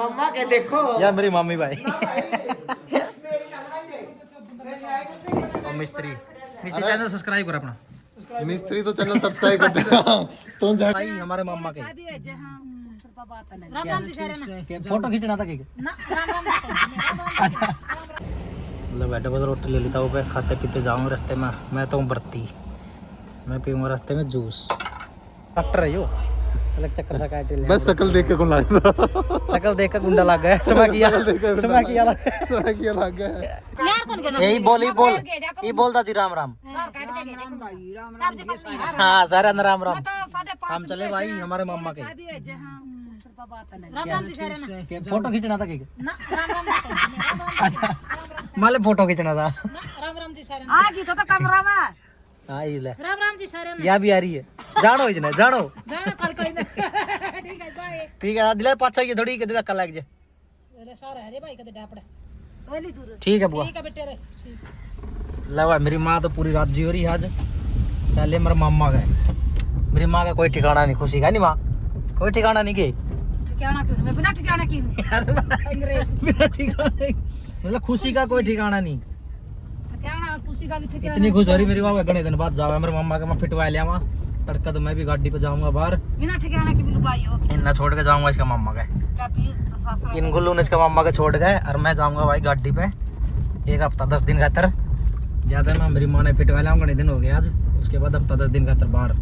मम्मा के देखो यार मेरी मम्मी भाई और मिस्त्री चैनल सब्सक्राइब कर अपना। मिस्त्री तो चैनल सब्सक्राइब कर देना तुम भाई हमारे मम्मा के फोटो खींचना था अच्छा मतलब बैठे बस रोटी ले लेता हूँ पे खाते पीते जाऊँगा रास्ते में। मैं तो हूँ बर्ती, मैं पीऊँगा रास्ते में जूस। डॉक्टर है यो चलक चक्कर सा काट ले बस शकल देख के कौन लगा शकल देख के गुंडा लग गया समय किया लग गया यही बोल ये बोलता थी राम राम। हाँ सारे अंदर राम राम। हम चले भाई हमारे मम्मा के फोटो खींचना था अच्छा माले फोटो खींचना था हाँ ये ले या भी आ रही है जानो इसने जानो ठीक है दिला पाछा की थोड़ी कदे धक्का लग जाए ठीक है बुआ लवा मेरी माँ तो पूरी राजी हो रही है आज। चले मेरे मामा गए मेरी माँ का कोई ठिकाना नहीं खुशी का नहीं माँ कोई ठिकाना नहीं गई बिना ठिकाना मतलब खुशी का कोई ठिकाना नहीं। इतनी खुश हो रही मेरी माँ घने दिन बाद जावा मेरे मामा का मैं फिटवा लिया वहाँ तड़का तो मैं भी गाड़ी पे जाऊंगा बाहर बिना ठिकाना की इन्ना छोड़ के जाऊंगा इसका मामा का इन गुल्लू ने इसका मामा का छोड़ गए और मैं जाऊंगा भाई गाड़ी पे 1 हफ्ता 10 दिन का तर ज्यादा मैं मेरी माँ ने फिटवा लिया घने दिन हो गया आज। उसके बाद हफ्ता 10 दिन का तर बाहर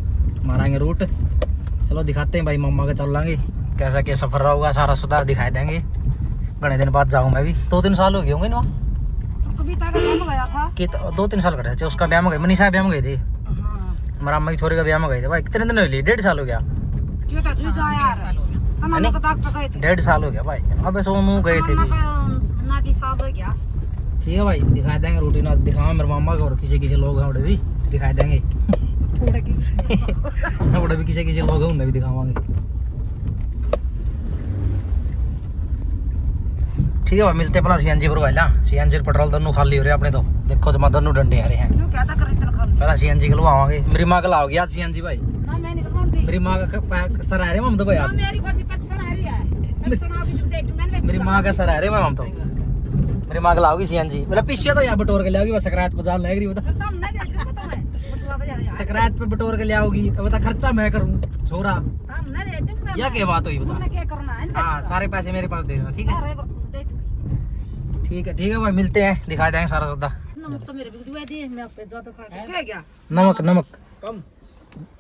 मारेंगे रूट। चलो दिखाते हैं भाई मामा का चल लेंगे कैसा क्या सफर रहा सारा सुधार दिखाई देंगे। घने दिन बाद जाऊँ मैं भी 2-3 साल हो गए होंगे ना कि 2-3 साल कटे उसका ब्याह में गए मनीषा ब्याह में गए थे हमारा अम्मा की छोरी का ब्याह में गए थे भाई कितने दिन हो लिए 1.5 साल हो गया 1.5 साल हो गया भाई। अब सोनू गए थे ठीक है भाई दिखा देंगे रूटीन आज दिखावा मेरे मामा का और किसी लोग हैं भी दिखा देंगे भी किसी लोग हैं उन्हें भी दिखावांगे ठीक है भाई मिलते पहला सीएनजी पर वाला सीएनजी पेट्रोल दोनों खाली हो रहे अपने तो देखो जमा दोनों डंडे आ रहे हैं पहला सीएनजी खलवावांगे। मेरी माँ का लाओगी आज सीएनजी भाई मेरी माँ का सर आ रहे हम तो भाई आज मेरी माँ का सर आ रहे हम तो मेरी माँ का लाओगी सीएनजी मतलब पीछे तो यहाँ बटोर के लाओगी बस सकरात पे जाल लग रही बता सकरात पे बटोर के लाओगी बता खर्चा मैं करूँ छोरा या क्या बात हुई बता। हाँ सारे पैसे मेरे पास देना ठीक है ठीक है भाई मिलते हैं दिखा देंगे सारा सौदा। नमक नमक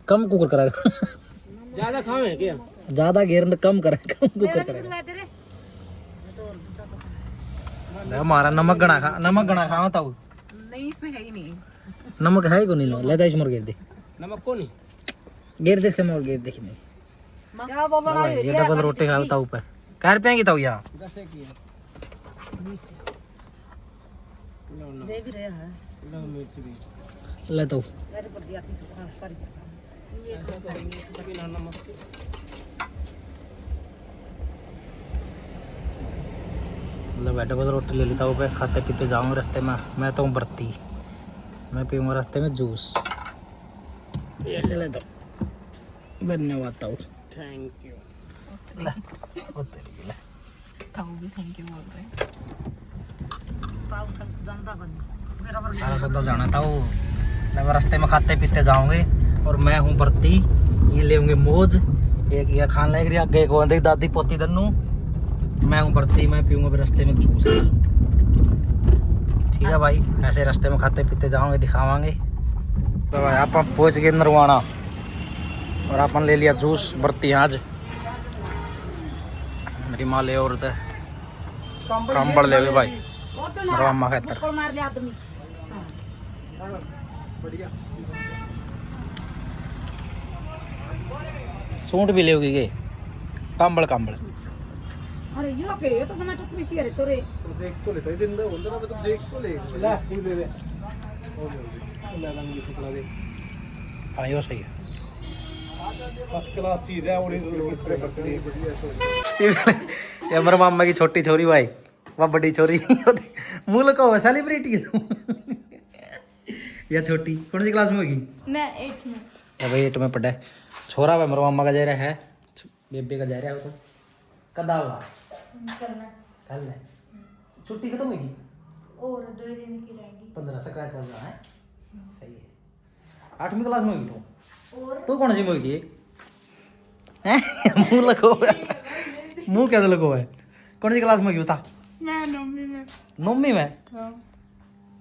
कम कुकर करेगा ज्यादा खावे क्या ज्यादा घेर कम करे कम कुकर करेगा हमारा नमक गणा खाओ ताऊ नहीं इसमें है ही नहीं नमक है को नहीं ले दाइश मोर घेर दे नमक को नहीं घेर दे इसके मोर घेर देखी नहीं क्या बोल रहा है ये डबल रोटी खाओ ताऊ पे कह रुपए की ताऊ यहाँ दे भी रहा है ले ताऊ मेरे पर दिया सॉरी मतलब बैठे बस रोटी ले लेता हूँ पे खाते पीते जाऊँगा रास्ते में। मैं तो हूँ बर्ती, मैं पीऊँगा रास्ते में जूस। ये ले लेता हूँ धन्यवाद ताऊ थैंक यू थैंक यू बोल रहे सारा सौदा जाना था वो रास्ते में खाते पीते जाऊँगे। और मैं हूँ बर्ती, ये लेंगे मौज एक ये खान लग रही आगे को दादी पोती दन्नू। मैं हूँ बर्ती, मैं पीऊँगा रास्ते में जूस। ठीक है भाई, ऐसे रास्ते में खाते पीते जाओगे दिखावांगे। तो भाई आप पहुँच गए नरवाना और अपन ले लिया जूस बर्ती आज। मेरी माँ ले और कंबल ले गए भाई अम्मा खातर। सूट भी ले गए कंबल कंबल। अरे यो के ये तो टमाटर कृषि है छोरे देख तो लेता दिन दो ना तो देख तो ले ले फूल ले ले ले लंगी सुतला दे। हाँ यो सही है, फर्स्ट क्लास चीज है और इस तरह करते हैं बढ़िया शो। ये मेरे मामा की छोटी छोरी भाई, वह बड़ी छोरी मुँह को सेलिब्रिटी है तू। या छोटी कौन सी क्लास में होगी? मैं 8th में। या भाई 8 में पढ़ा है छोरा भाई मेरे मामा का जा रहा है, बेबे का जा रहा है। वो तो कदा हुआ कल है छुट्टी खत्म होगी और 2 दिन की रहेगी 15 संक्रांति वाला है सही है 8वीं क्लास में होगी तू और तू कौन सी में होगी मुंह लगो मुंह क्या लगो है कौन सी क्लास में होगी बता मैं 9वीं में 9वीं में हाँ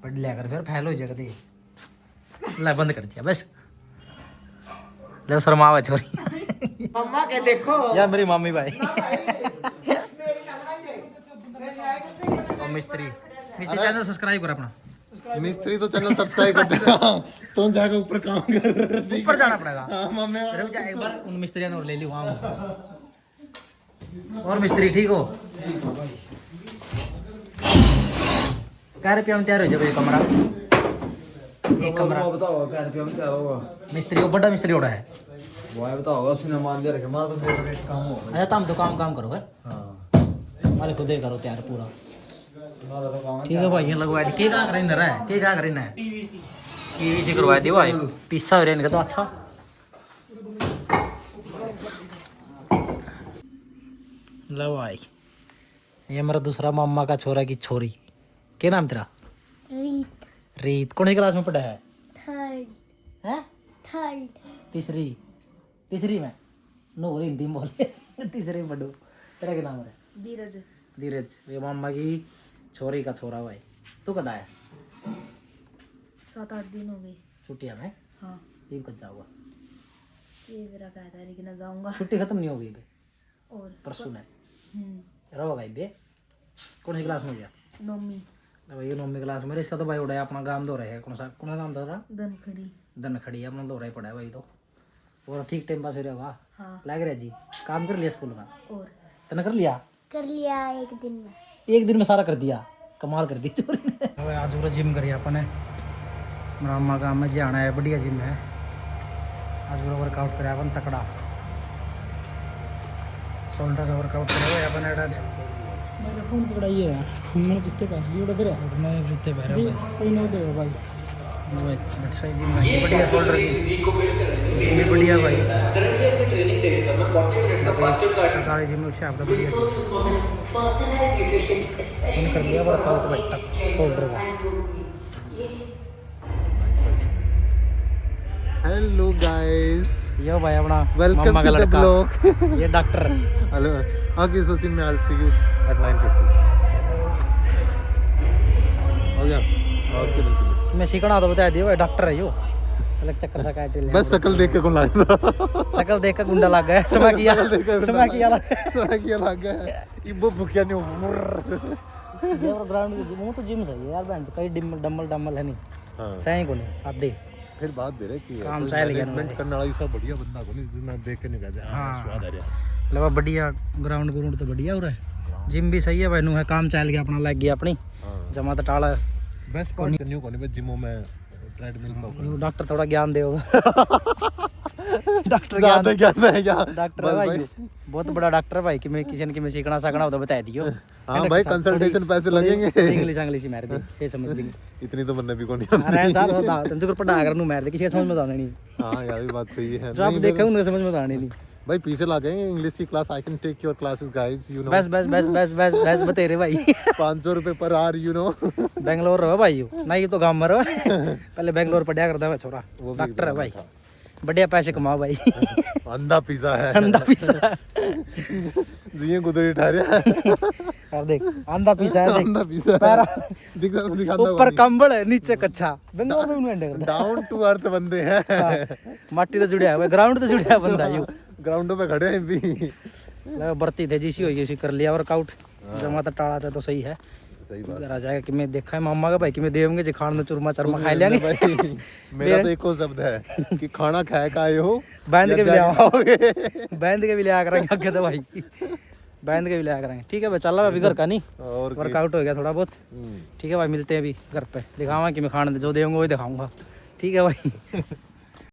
पढ़ लिया कर फिर फैल हो जाएगा दे ले बंद कर दिया बस ले शर्मावा छोरी मम्मा के देखो यार मेरी मम्मी भाई और मिस्त्री चैनल सब्सक्राइब कर अपना मिस्त्री तो चैनल सब्सक्राइब कर देना तो जाकर ऊपर काम कर ऊपर जाना पड़ेगा हाँ मम्मी रुक जा एक बार उन मिस्त्रियों ने और ले ली वहाँ और मिस्त्री ठीक हो क्या रुपया में तैयार हो जाए कमरा एक कमरा बताओ क्या रुपया में क्या होगा मिस्त्री को बड़ा मिस्त्री उड़ा है वो बताओ उसने मान दिया रखे मार तो फिर काम हो अच्छा तुम तो काम करो है हाँ हमारे खुद ही करो तैयार पूरा तुम्हारा तो काम ठीक है भाई यहाँ लगवा दी के क्या करें ना के क्या करें ना पीवीसी करवा दी भाई पिस्सा हो रहा है इनका तो अच्छा लो भाई ये मेरा दूसरा मामा का छोरा की छोरी क्या नाम तेरा रीत कौन सी क्लास में पढ़ा है हैं तीसरी में नो हिंदी में बोले तीसरी में पढ़ो तेरा क्या नाम है धीरज ये मामा की छोरी का छोरा भाई तू कदा है 7-8 दिन हो गए छुट्टियां में हाँ ये कब जाऊंगा ये मेरा क्या तारीख ना जाऊंगा छुट्टी खत्म नहीं हो गई बे और परसों ने रहोगा बे कौन सी क्लास में गया 9वीं अब ये 9वीं क्लास में इसका तो भाई उड़ा है अपना गांव दो रहे है कौन सा गांव दो रहा दनखड़ी अपना दो रहा पड़ा है भाई तो और ठीक टाइम पास हो रहा होगा हाँ लग रहा जी काम कर लिया स्कूल का और तने कर लिया एक दिन में सारा कर दिया कमाल कर दी चोरी ने आज पूरा जिम करी अपने मामा गाँव में जाना है बढ़िया जिम है आज पूरा वर्कआउट करा अपन तकड़ा शोल्डर का वर्कआउट करा हुआ अपन आज मेरे फोन पकड़ाई है मैंने जूते पहन लिए उड़े फिर मैं जूते पहन रहा हूं कोई नहीं देगा भाई बट सही जिम है बढ़िया शोल्डर की जिम भी बढ़िया भाई सरकारी जिम में उससे आपका बढ़िया जिम मैंने कर लिया वर्कआउट भाई तक शोल्डर का हेलो गाइस यो भाई अपना वेलकम मामा का टू द लड़का ब्लॉग ये doctor hello okay so scene में I will see you at 9:50 हो गया ओके तो चलो मैं सीखना तो बता दियो भाई डॉक्टर है यो चल चक्कर सा काट ले बस शकल देख के कौन लाया शकल देख के गुंडा लग गया समय किया लग गया ये वो भूखिया नहीं ये ग्राउंड वो तो जिम सही है यार बैंड कई डम्बल है नहीं हां सही को नहीं आधे फिर बात दे रहे कि काम चल गया मैनेजमेंट करने वाला सब बढ़िया बंदा को नहीं जिसने देख के नहीं कहते हां स्वाद आ रहा लगा बढ़िया ग्राउंड तो बढ़िया हो रहा है जिम भी सही है भाई नु है काम चल गया अपना लग गया अपनी जमा तो टाला बेस्ट पार्ट न्यू कोनी में जिमों में ट्रेडमिल पर डॉक्टर थोड़ा ज्ञान दे डॉक्टर ज्यादा ज्ञान है क्या डॉक्टर भाई बहुत बड़ा डॉक्टर भाई कि मैं किसी ने कि मैं सीखना सकना हो तो बता दियो हां भाई कंसल्टेशन पैसे लगेंगे इंग्लिश ही मार दे से समझ जी इतनी तो बनने भी कोनी अरे साहब बता तुम तो पढ़ा कर नु मार दे किसी समझ में आने नहीं हां यार ये बात सही है जो आप देखे उन्हें समझ में आने नहीं भाई पीछे ला गए इंग्लिश की class I can take your classes guys you know बस बता रहे भाई 500 रुपए per hour you know Bangalore रहो भाई नहीं तो गांव में रहो पहले बेंगलोर पढ़ा करता है छोरा डॉक्टर है भाई बढ़िया पैसे कमाओ भाई अंधा पिज्जा है अंधा पिज्जा जुए गुदरी ठा रहा है और देख अंधा पिज्जा है देख अंधा पिज्जा पैरा दिखाता ऊपर कंबल है नीचे कच्चा बेंगलोर में उन्हें डाउन टू अर्थ बंदे हैं माटी तो जुड़िया है ग्राउंड तो जुड़िया है बंदा यू ग्राउंडों पे खड़े हैं भी भर्ती थे जिसी हुई उसी कर लिया वर्कआउट जमा तो टाड़ा था तो सही है सही बात आ जाएगा कि मैं देखा है मामा का भाई कि मैं देवंगे जी खान में चूरमा चरमा खा लेंगे भाई मेरा तो एक और शब्द है कि खाना खाए का आए हो बैंड के भी ले आओगे बैंड के भी ले आ करेंगे आगे तो भाई बैंड के भी ले आ करेंगे ठीक है भाई चल रहा अभी घर का नहीं और वर्कआउट हो गया थोड़ा बहुत ठीक है भाई मिलते हैं अभी घर पे दिखाऊंगा कि मैं खाने जो देंगे वही दिखाऊंगा ठीक है भाई